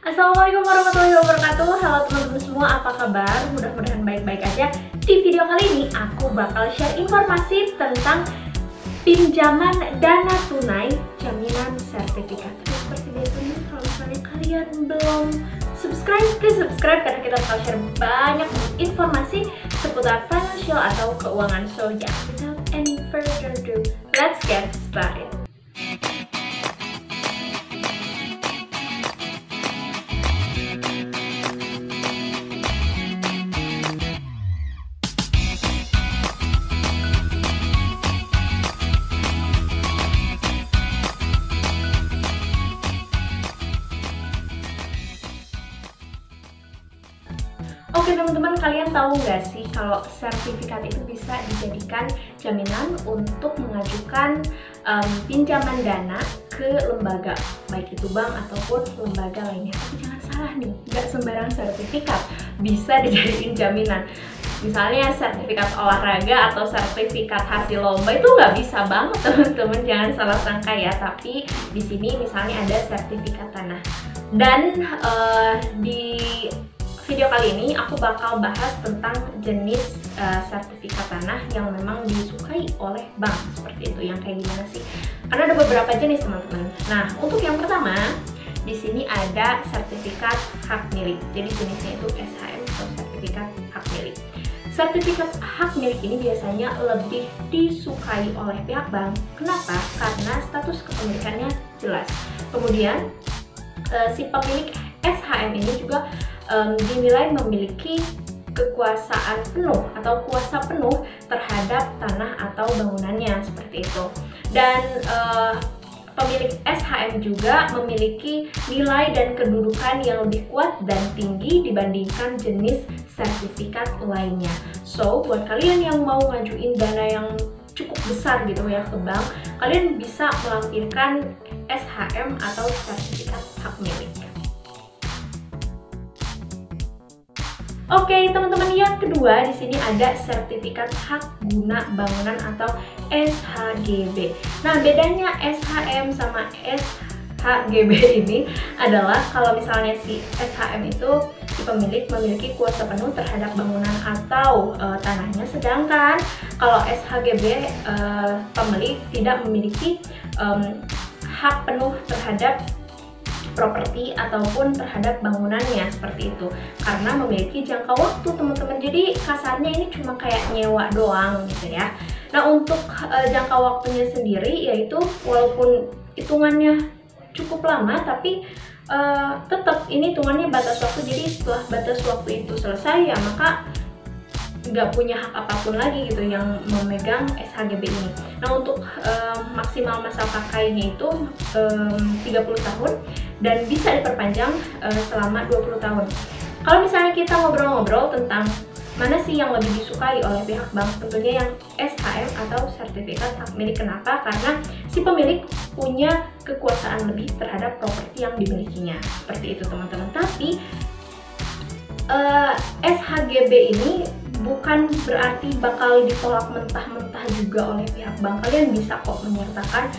Assalamualaikum warahmatullahi wabarakatuh. Halo teman-teman semua, apa kabar? Mudah-mudahan baik-baik aja. Di video kali ini aku bakal share informasi tentang pinjaman dana tunai jaminan sertifikat. Seperti biasanya, kalau misalnya kalian belum subscribe, please subscribe karena kita bakal share banyak informasi seputar financial atau keuangan. So yeah, without any further ado, let's get started. Oke teman-teman, kalian tahu nggak sih kalau sertifikat itu bisa dijadikan jaminan untuk mengajukan pinjaman dana ke lembaga, baik itu bank ataupun lembaga lainnya. Tapi jangan salah nih, nggak sembarang sertifikat bisa dijadiin jaminan. Misalnya sertifikat olahraga atau sertifikat hasil lomba itu nggak bisa banget teman-teman, jangan salah sangka ya. Tapi di sini misalnya ada sertifikat tanah, dan di video kali ini aku bakal bahas tentang jenis sertifikat tanah yang memang disukai oleh bank. Seperti itu, yang kayak gimana sih? Karena ada beberapa jenis teman-teman. Nah, untuk yang pertama, di sini ada sertifikat hak milik. Jadi jenisnya itu SHM atau sertifikat hak milik. Sertifikat hak milik ini biasanya lebih disukai oleh pihak bank. Kenapa? Karena status kepemilikannya jelas. Kemudian si pemilik SHM ini juga dinilai memiliki kekuasaan penuh atau kuasa penuh terhadap tanah atau bangunannya, seperti itu. Dan pemilik SHM juga memiliki nilai dan kedudukan yang lebih kuat dan tinggi dibandingkan jenis sertifikat lainnya. So, buat kalian yang mau ngajuin dana yang cukup besar gitu ya ke bank, kalian bisa melampirkan SHM atau sertifikat hak milik. Oke teman-teman, yang kedua di sini ada sertifikat hak guna bangunan atau SHGB. Nah, bedanya SHM sama SHGB ini adalah kalau misalnya si SHM itu si pemilik memiliki kuasa penuh terhadap bangunan atau tanahnya, sedangkan kalau SHGB pemilik tidak memiliki hak penuh terhadap properti ataupun terhadap bangunannya, seperti itu, karena memiliki jangka waktu teman-teman. Jadi kasarnya ini cuma kayak nyewa doang gitu ya. Nah, untuk jangka waktunya sendiri yaitu walaupun hitungannya cukup lama, tapi tetap ini hitungannya batas waktu. Jadi setelah batas waktu itu selesai ya maka nggak punya hak apapun lagi gitu yang memegang SHGB ini. Nah, untuk maksimal masa pakainya itu 30 tahun dan bisa diperpanjang selama 20 tahun. Kalau misalnya kita ngobrol-ngobrol tentang mana sih yang lebih disukai oleh pihak bank, tentunya yang SHM atau sertifikat hak milik. Kenapa? Karena si pemilik punya kekuasaan lebih terhadap properti yang dimilikinya, seperti itu teman-teman. Tapi SHGB ini bukan berarti bakal ditolak mentah-mentah juga oleh pihak bank. Kalian bisa kok menyertakan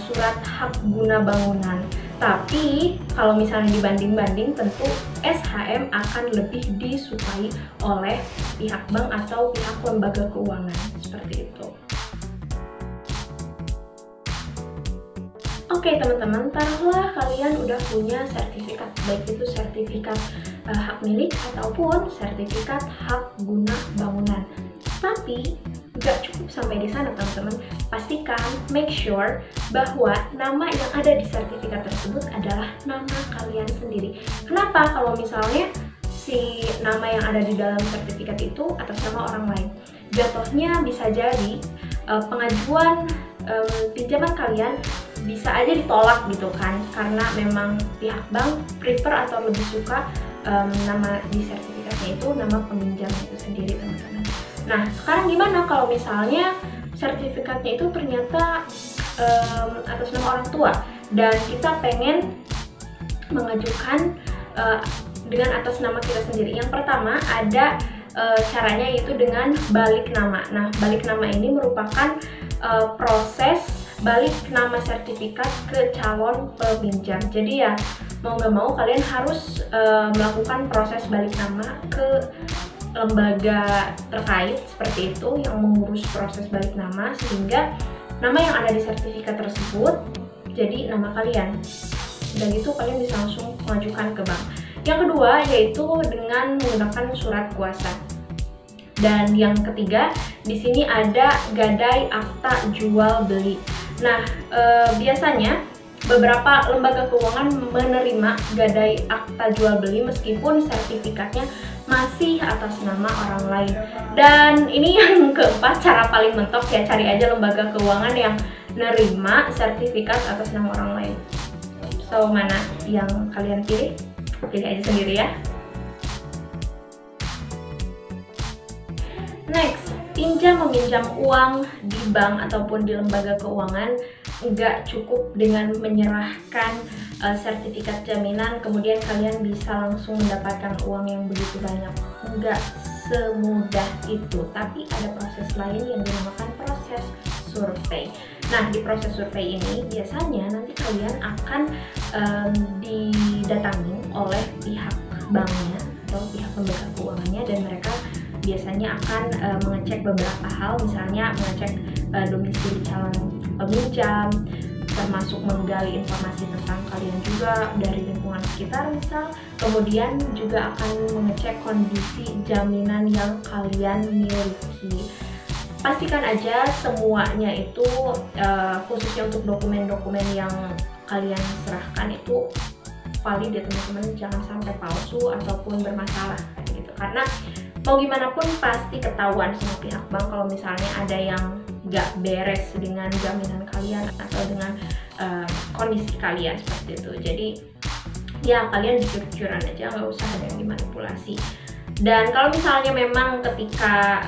surat hak guna bangunan. Tapi kalau misalnya dibanding-banding, tentu SHM akan lebih disukai oleh pihak bank atau pihak lembaga keuangan, seperti itu. Oke teman-teman, taruhlah kalian udah punya sertifikat, baik itu sertifikat hak milik ataupun sertifikat hak guna bangunan. Tapi nggak cukup sampai di sana teman-teman. Pastikan, make sure bahwa nama yang ada di sertifikat tersebut adalah nama kalian sendiri. Kenapa? Kalau misalnya si nama yang ada di dalam sertifikat itu atas nama orang lain, jatuhnya bisa jadi pengajuan pinjaman kalian bisa aja ditolak gitu kan, karena memang pihak bank prefer atau lebih suka nama di sertifikatnya itu nama peminjamnya itu sendiri teman-teman. Nah, sekarang gimana kalau misalnya sertifikatnya itu ternyata atas nama orang tua dan kita pengen mengajukan dengan atas nama kita sendiri? Yang pertama ada caranya yaitu dengan balik nama. Nah, balik nama ini merupakan proses balik nama sertifikat ke calon peminjam. Jadi ya mau nggak mau kalian harus melakukan proses balik nama ke lembaga terkait seperti itu yang mengurus proses balik nama, sehingga nama yang ada di sertifikat tersebut jadi nama kalian. Dan itu kalian bisa langsung mengajukan ke bank. Yang kedua yaitu dengan menggunakan surat kuasa. Dan yang ketiga, di sini ada gadai akta jual beli. Nah, biasanya beberapa lembaga keuangan menerima gadai akta jual beli meskipun sertifikatnya masih atas nama orang lain. Dan ini yang keempat, cara paling mentok ya, cari aja lembaga keuangan yang nerima sertifikat atas nama orang lain. So, mana yang kalian pilih? Pilih aja sendiri ya. Next, pinjam meminjam uang di bank ataupun di lembaga keuangan nggak cukup dengan menyerahkan sertifikat jaminan kemudian kalian bisa langsung mendapatkan uang yang begitu banyak. Nggak semudah itu, tapi ada proses lain yang dinamakan proses survei. Nah, di proses survei ini biasanya nanti kalian akan didatangi oleh pihak banknya atau pihak lembaga keuangannya, dan mereka biasanya akan mengecek beberapa hal, misalnya mengecek domisili calon peminjam, termasuk menggali informasi tentang kalian juga dari lingkungan sekitar misal, kemudian juga akan mengecek kondisi jaminan yang kalian miliki. Pastikan aja semuanya itu khususnya untuk dokumen-dokumen yang kalian serahkan itu valid ya teman-teman, jangan sampai palsu ataupun bermasalah gitu, karena mau gimana pun pasti ketahuan sama pihak bank kalau misalnya ada yang nggak beres dengan jaminan kalian atau dengan kondisi kalian seperti itu. Jadi ya kalian jujur-jujuran aja, nggak usah ada yang dimanipulasi. Dan kalau misalnya memang ketika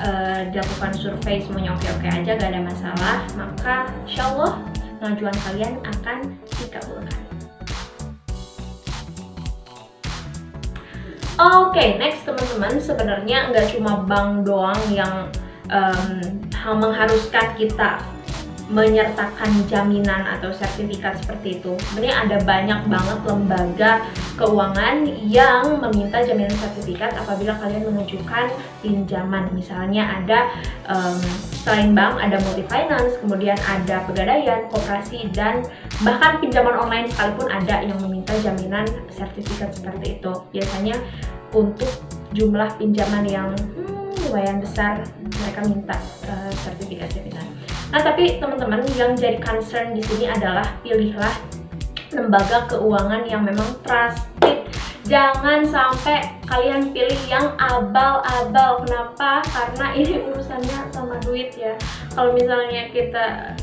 dilakukan survei semuanya oke-oke aja, gak ada masalah, maka insya Allah pengajuan kalian akan dikabulkan. Oke, next teman-teman, sebenarnya nggak cuma bank doang yang mengharuskan kita menyertakan jaminan atau sertifikat seperti itu. Sebenarnya ada banyak banget lembaga keuangan yang meminta jaminan sertifikat apabila kalian mengajukan pinjaman. Misalnya ada selain bank ada multi-finance, kemudian ada pegadaian, koperasi, dan bahkan pinjaman online sekalipun ada yang meminta jaminan sertifikat seperti itu. Biasanya untuk jumlah pinjaman yang lumayan besar mereka minta sertifikat jaminan. Nah, tapi teman-teman yang jadi concern di sini adalah pilihlah lembaga keuangan yang memang trusted. Jangan sampai kalian pilih yang abal-abal. Kenapa? Karena ini urusannya sama duit ya. Kalau misalnya kita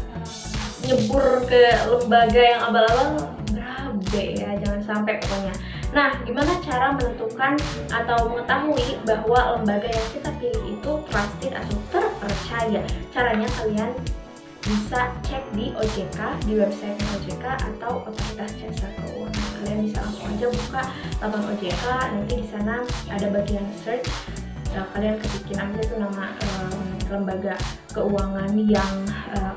nyebur ke lembaga yang abal-abal, berabe ya, jangan sampai pokoknya. Nah, gimana cara menentukan atau mengetahui bahwa lembaga yang kita pilih itu trusted atau terpercaya? Caranya kalian bisa cek di OJK, di website OJK atau Otoritas Jasa Keuangan. Kalian bisa langsung aja buka laman OJK, nanti di sana ada bagian search. Kalian ketikin aja tuh nama lembaga keuangan yang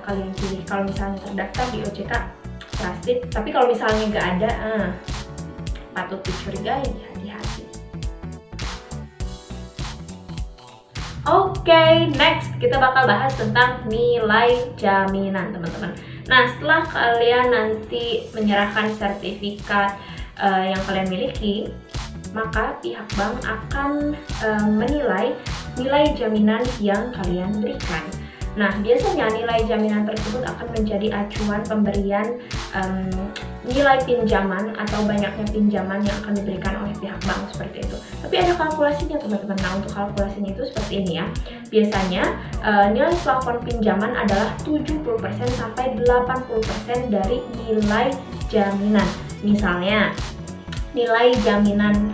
kalian pilih. Kalau misalnya terdaftar di OJK trusted, tapi kalau misalnya nggak ada, patut dicurigai, hati-hati. Oke, next kita bakal bahas tentang nilai jaminan teman-teman. Nah, setelah kalian nanti menyerahkan sertifikat yang kalian miliki, maka pihak bank akan menilai nilai jaminan yang kalian berikan. Nah, biasanya nilai jaminan tersebut akan menjadi acuan pemberian nilai pinjaman atau banyaknya pinjaman yang akan diberikan oleh pihak bank seperti itu. Tapi ada kalkulasinya teman-teman. Nah, untuk kalkulasinya itu seperti ini ya. Biasanya nilai plafon pinjaman adalah 70% sampai 80% dari nilai jaminan. Misalnya, nilai jaminan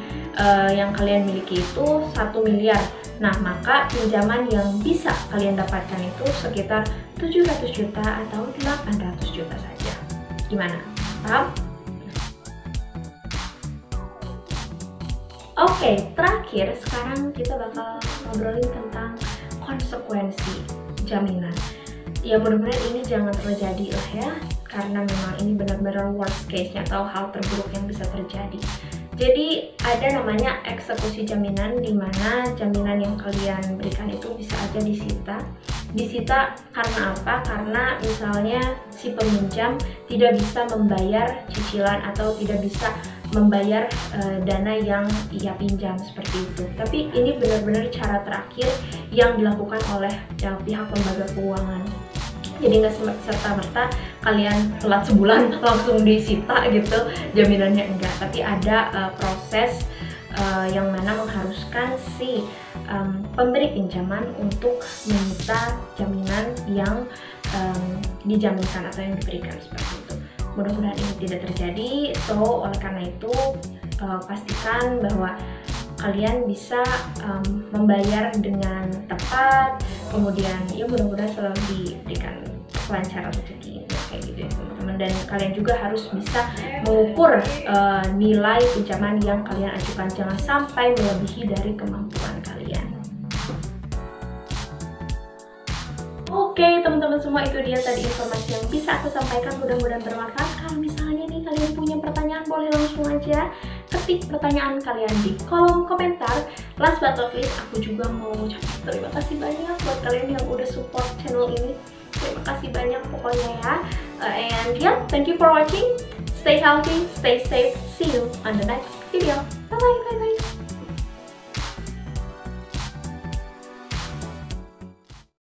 yang kalian miliki itu 1 miliar. Nah, maka pinjaman yang bisa kalian dapatkan itu sekitar 700 juta atau 800 juta saja. Gimana? Paham? Oke, terakhir sekarang kita bakal ngobrolin tentang konsekuensi jaminan. Ya mudah-mudahan ini jangan terjadi lah ya. karena memang ini benar-benar worst case-nya atau hal terburuk yang bisa terjadi. Jadi ada namanya eksekusi jaminan, di mana jaminan yang kalian berikan itu bisa aja disita. Disita karena apa? Karena misalnya si peminjam tidak bisa membayar cicilan atau tidak bisa membayar dana yang ia pinjam seperti itu. Tapi ini benar-benar cara terakhir yang dilakukan oleh pihak lembaga keuangan. Jadi nggak serta-merta kalian telat sebulan langsung disita gitu jaminannya, enggak. Tapi ada proses yang mana mengharuskan si pemberi pinjaman untuk meminta jaminan yang dijaminkan atau yang diberikan seperti itu. Mudah-mudahan ini tidak terjadi. So oleh karena itu pastikan bahwa kalian bisa membayar dengan tepat, kemudian ya mudah-mudahan selalu diberikan kelancaran rezeki kayak gitu ya teman-teman. Dan kalian juga harus bisa mengukur nilai pinjaman yang kalian ajukan, jangan sampai melebihi dari kemampuan kalian. Oke teman-teman semua, itu dia tadi informasi yang bisa aku sampaikan, mudah-mudahan bermanfaat. Kalau misalnya nih kalian punya pertanyaan, boleh langsung aja ketik pertanyaan kalian di kolom komentar. Last but not least, aku juga mau ucapin terima kasih banyak buat kalian yang udah support channel ini. Terima kasih banyak pokoknya ya. And yeah, thank you for watching. Stay healthy, stay safe. See you on the next video. Bye bye.